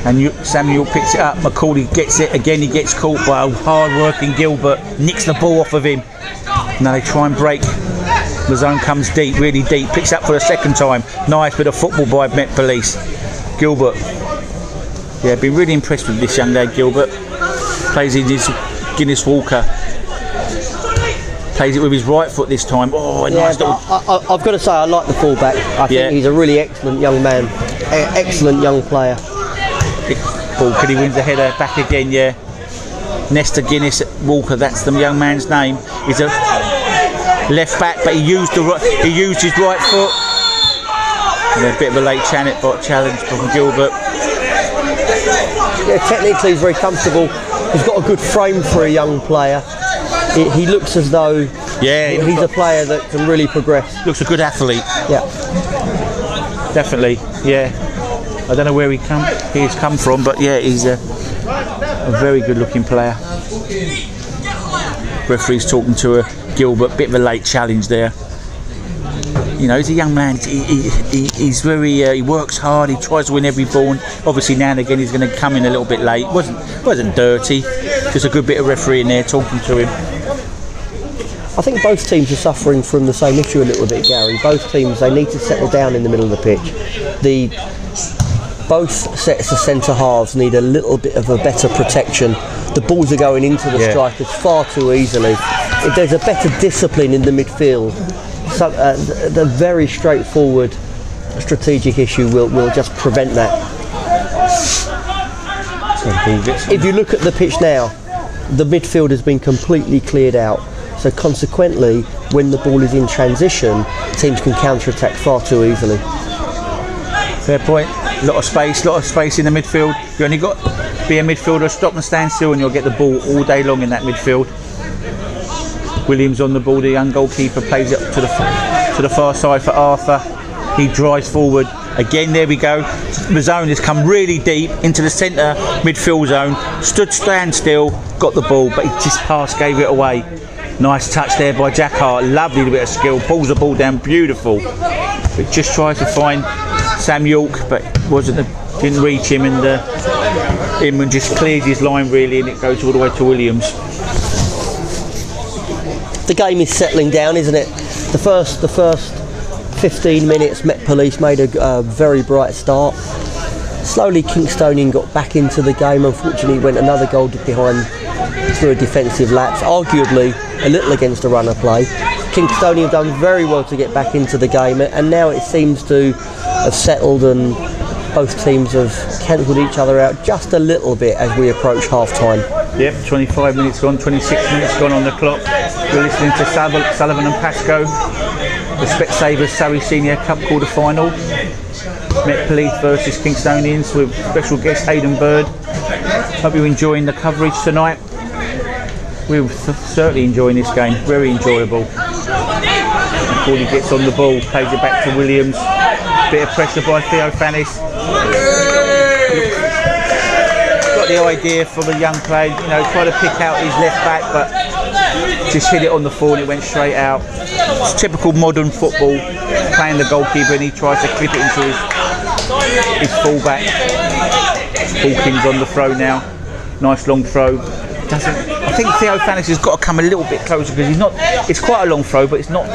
And Samuel picks it up. McCauley gets it again. He gets caught by a hard-working Gilbert. Nicks the ball off of him. Now they try and break. The zone comes deep, really deep. Picks up for the second time. Nice bit of football by Met Police. Gilbert. Yeah, been really impressed with this young lad, Gilbert. Plays in his Guinness Walker. Plays it with his right foot this time. Oh, a nice little... I've got to say, I like the fullback. I think he's a really excellent young man. Excellent young player. Ball, can he win the header back again? Yeah. Nestor Guinness Walker, that's the young man's name. He's a left back, but he used his right foot. And a bit of a late challenge from Gilbert. Yeah, technically he's very comfortable. He's got a good frame for a young player. He looks as though he's a player that can really progress. Looks a good athlete. Yeah. definitely. Yeah, I don't know where he's come from, but yeah, he's a very good-looking player. Referee's talking to Gilbert. Bit of a late challenge there. You know, he's a young man. He's very. He works hard. He tries to win every ball. And obviously, now and again, he's going to come in a little bit late. wasn't dirty. Just a good bit of referee in there talking to him. I think both teams are suffering from the same issue a little bit, Gary. Both teams, they need to settle down in the middle of the pitch. Both sets of centre halves need a little bit of a better protection. The balls are going into the strikers far too easily. If there's a better discipline in the midfield, so, the very straightforward strategic issue will just prevent that. If you look at the pitch now, the midfield has been completely cleared out. So consequently, when the ball is in transition, teams can counter-attack far too easily. Fair point. A lot of space in the midfield. You only got to be a midfielder, stop and stand still, and you'll get the ball all day long in that midfield. Williams on the ball, the young goalkeeper plays it to the far side for Arthur. He drives forward. Again, there we go. The zone has come really deep into the centre midfield zone. Stand still, got the ball, but he just gave it away. Nice touch there by Jack Hart. Lovely bit of skill. Pulls the ball down, beautiful. But just tries to find Sam York, but didn't reach him, and Inman just cleared his line really, and it goes all the way to Williams. The game is settling down, isn't it? The first 15 minutes, Met Police made a very bright start. Slowly, Kingstoinan got back into the game. Unfortunately, went another goal behind through a defensive lapse, arguably a little against the runner play. Kingstoinan have done very well to get back into the game, and now it seems to have settled, and both teams have cancelled each other out just a little bit as we approach half-time. Yep, 25 minutes gone, 26 minutes gone on the clock. We're listening to Sullivan and Pascoe, the Specsavers Surrey Senior Cup quarter-final. Met Police versus Kingstoinans with special guest Hayden Bird. Hope you're enjoying the coverage tonight. We're certainly enjoying this game, very enjoyable. Corley gets on the ball, plays it back to Williams. Bit of pressure by Theo Fannis. Got the idea from a young player, you know, try to pick out his left back, but just hit it on the floor and it went straight out. It's typical modern football, playing the goalkeeper and he tries to clip it into his full-back. Hawkins on the throw now. Nice long throw. I think Theo Fannis has got to come a little bit closer because he's not. It's quite a long throw, but it's not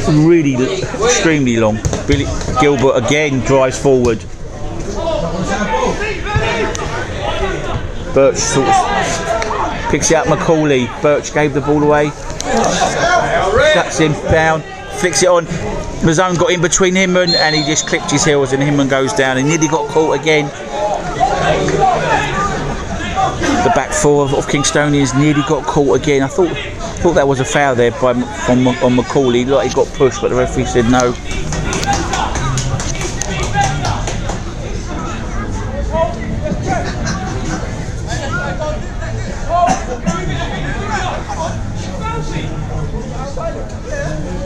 really extremely long. Billy Gilbert again drives forward. Birch sort of picks it up. Macaulay. Birch gave the ball away. Shuts him down. Flicks it on. Mazzone got in between him and he just clipped his heels, and Hinman goes down. And nearly got caught again. The back four of Kingstoinan nearly got caught again. I thought that was a foul there on Macaulay. Like he got pushed, but the referee said no.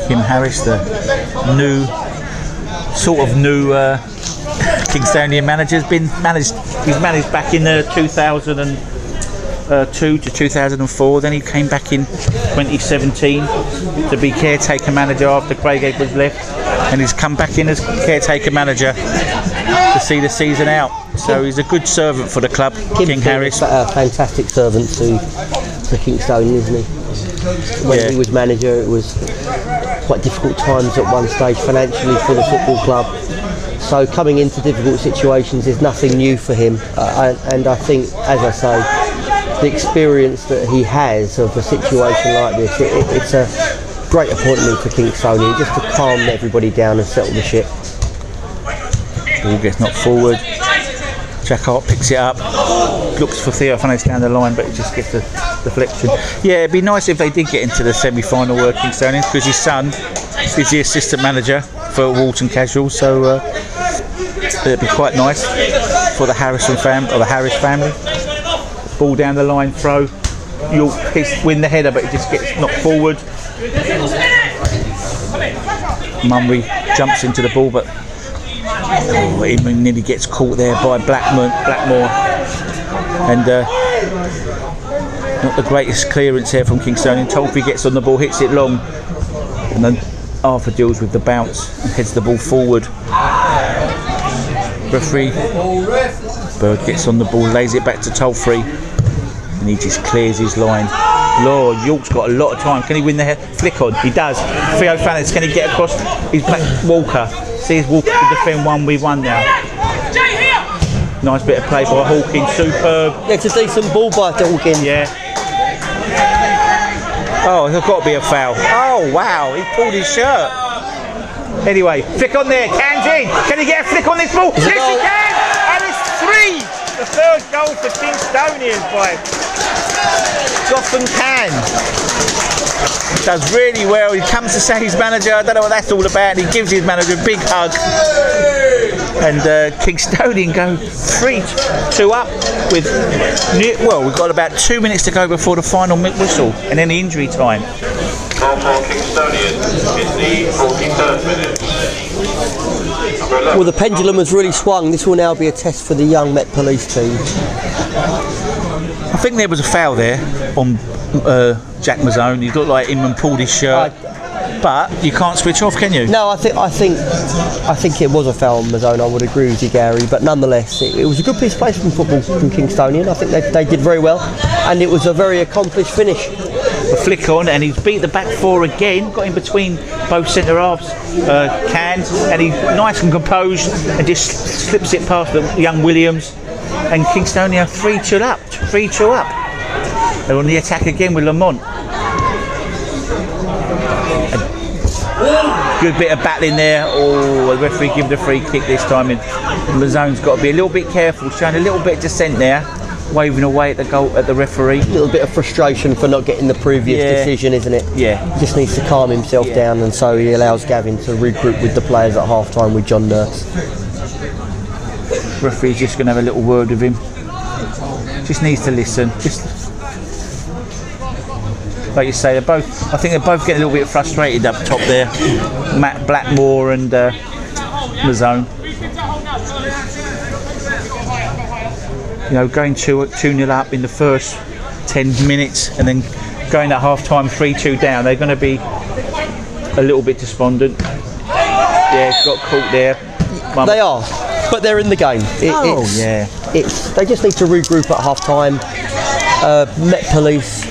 Kim Harris, the new Kingstoinan manager, he's managed back in 2002 to 2004. Then he came back in 2017 to be caretaker manager after Craig Edwards left, and he's come back in as caretaker manager to see the season out. So he's a good servant for the club, King Harris. A fantastic servant to Kingstoinan, isn't he? When he was manager, it was quite difficult times at one stage financially for the football club. So coming into difficult situations is nothing new for him, and I think, as I say, the experience that he has of a situation like this, it's a great appointment for Kingstoinan, just to calm everybody down and settle the ship. Ball gets knocked forward. Jack Hart picks it up, looks for Theo Fannis down the line, but it just gets the deflection. Yeah, it'd be nice if they did get into the semi-final Kingstoinan, because his son is the assistant manager for Walton Casuals, so it'd be quite nice for the Harris family. Ball down the line, throw. You'll win the header, but it just gets knocked forward. Mumry jumps into the ball, but Oh, he nearly gets caught there by Blackmore. And not the greatest clearance here from Kingstoinan. Tolfie gets on the ball, hits it long. And then Arthur deals with the bounce and heads the ball forward. Referee Bird gets on the ball, lays it back to Tolfie, and he just clears his line. Lord, York's got a lot of time. Can he win the flick on? He does. Theo Fanners, can he get across his back? Walker. See his Walker to defend 1v1 now. Nice bit of play by Hawkins, superb. Yeah, it's a decent ball by Hawkins. Yeah. Oh, there's got to be a foul. Oh, wow, he pulled his shirt. Anyway, flick on there, Can's in. Can he get a flick on this ball? Yes, he can! And it's 3! The third goal for Kingstoinan by Gotham Can. Does really well. He comes to say his manager, I don't know what that's all about, and he gives his manager a big hug. And Kingstoinan go 3-2 up with, well, we've got about 2 minutes to go before the final whistle and then the injury time. For Kingstoinan in the 43rd minute. Well, the pendulum has really swung. This will now be a test for the young Met Police team. I think there was a foul there on Jack Mazzone. He looked like him and pulled his shirt. But you can't switch off, can you? No, I think it was a foul on Mazzone. I would agree with you, Gary. But nonetheless, it was a good piece of play from football from Kingstoinan. I think they did very well, and it was a very accomplished finish. The flick on, and he's beat the back four again. Got in between both centre halves, Cans, and he's nice and composed, and just slips it past the young Williams. And Kingstoinan 3-2 up. 3-2 up. They're on the attack again with Lamont. Good bit of battling there. Oh, the referee gave the free kick this time. And Mazzone's got to be a little bit careful, showing a little bit of dissent there, waving away at the goal at the referee. A little bit of frustration for not getting the previous decision, isn't it? Yeah. He just needs to calm himself down, and so he allows Gavin to regroup with the players at half time with John Nurse. Referee's just going to have a little word with him. Just needs to listen. Just like you say, I think they're both getting a little bit frustrated up top there. Matt Blackmore and Mazzone. You know, going 2-0 up in the first 10 minutes and then going at half time 3-2 down, they're going to be a little bit despondent. Yeah, it's got caught there. They are, but they're in the game. They just need to regroup at half time. Met Police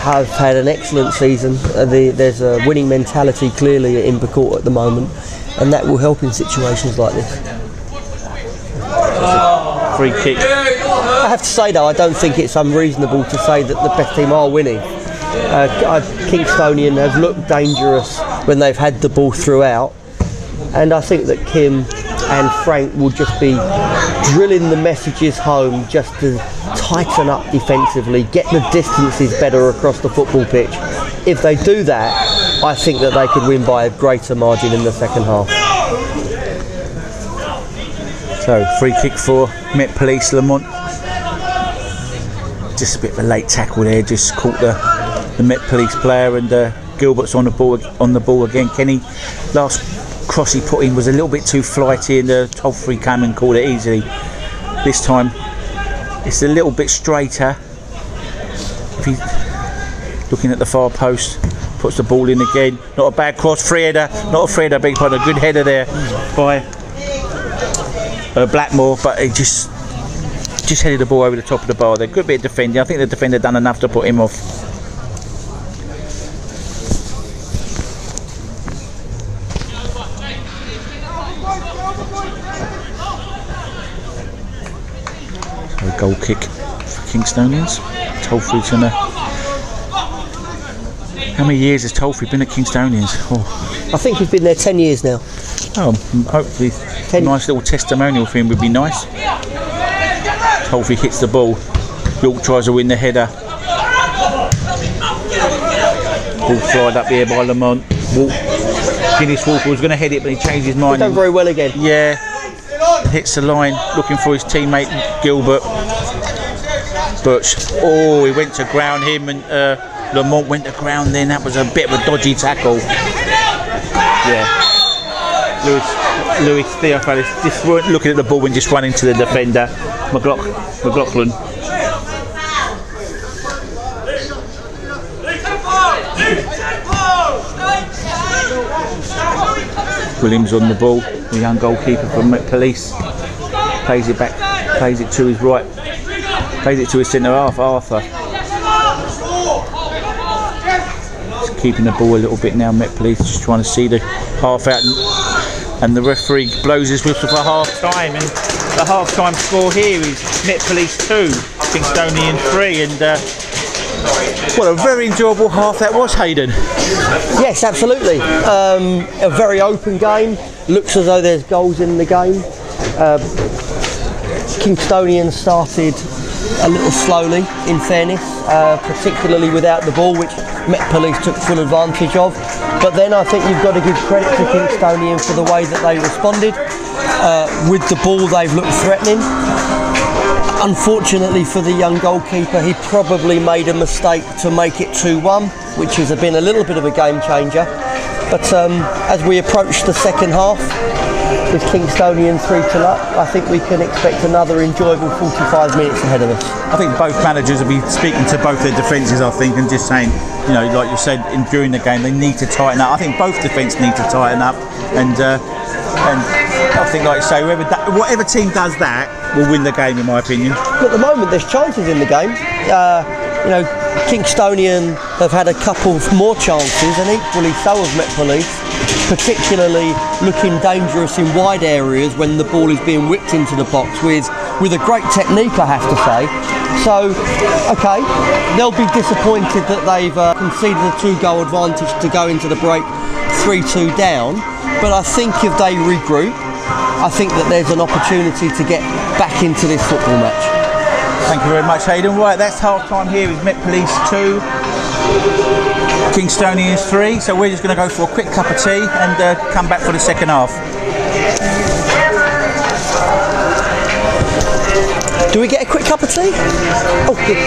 have had an excellent season. There's a winning mentality clearly at Invercourt at the moment, and that will help in situations like this. Free kick. I have to say though, I don't think it's unreasonable to say that the best team are winning. Kingstoinan have looked dangerous when they've had the ball throughout, and I think that Kim and Frank will just be drilling the messages home just to tighten up defensively, get the distances better across the football pitch. If they do that, I think that they could win by a greater margin in the second half. So, free kick for Met Police, Lamont. Just a bit of a late tackle there, just caught the Met Police player, and Gilbert's on the ball again. Kenny, last cross he put in was a little bit too flighty, and the Tolfie came and caught it easily. This time it's a little bit straighter. If he's looking at the far post, puts the ball in again. Not a bad cross, free header, not a free header, big pardon, a good header there by Blackmore, but he just headed the ball over the top of the bar. They're a good bit of defending. I think the defender done enough to put him off. So a goal kick for Kingstoinans. Tolfie's gonna. How many years has Tolfie been at Kingstoinans? Oh. I think he's been there 10 years now. Oh, hopefully a nice little testimonial for him would be nice. Tolfie hits the ball. York tries to win the header. Ball fried up here by Lamont. Guinness Walker was going to head it, but he changed his mind. He's done very well again. Yeah. Hits the line, looking for his teammate Gilbert. Birch. Oh, he went to ground him, and Lamont went to ground then. That was a bit of a dodgy tackle. Yeah. Lewis Theophilus just weren't looking at the ball and just running to the defender, McLaughlin. Williams on the ball, the young goalkeeper from Met Police. Plays it back, plays it to his right, plays it to his centre half, Arthur. Just keeping the ball a little bit now, Met Police, just trying to see the half out, and the referee blows his whistle for half time, and the half time score here is Met Police 2, Kingstonian 3, and what a very enjoyable half that was, Hayden. Yes, absolutely. A very open game. Looks as though there's goals in the game. Kingstonian started a little slowly, in fairness, particularly without the ball, which Met Police took full advantage of. But then I think you've got to give credit to Kingstonian for the way that they responded. With the ball, they've looked threatening. Unfortunately for the young goalkeeper, he probably made a mistake to make it 2-1, which has been a little bit of a game changer. But as we approach the second half, with Kingstonian 3-0 up, I think we can expect another enjoyable 45 minutes ahead of us. I think both managers will be speaking to both their defences, I think, and just saying, you know, like you said, during the game, they need to tighten up. I think both defence need to tighten up, and I think, like you say, whatever team does that will win the game, in my opinion. At the moment, there's chances in the game. You know, Kingstonian have had a couple more chances, and equally so have Met Police, particularly looking dangerous in wide areas when the ball is being whipped into the box with a great technique, I have to say. So, okay, they'll be disappointed that they've conceded a 2-goal advantage to go into the break 3-2 down, but I think if they regroup, I think that there's an opportunity to get back into this football match. Thank you very much, Hayden. Right, that's half time here with Met Police 2, Kingstonians 3. So we're just going to go for a quick cup of tea and come back for the second half. Do we get a quick cup of tea? Oh, good.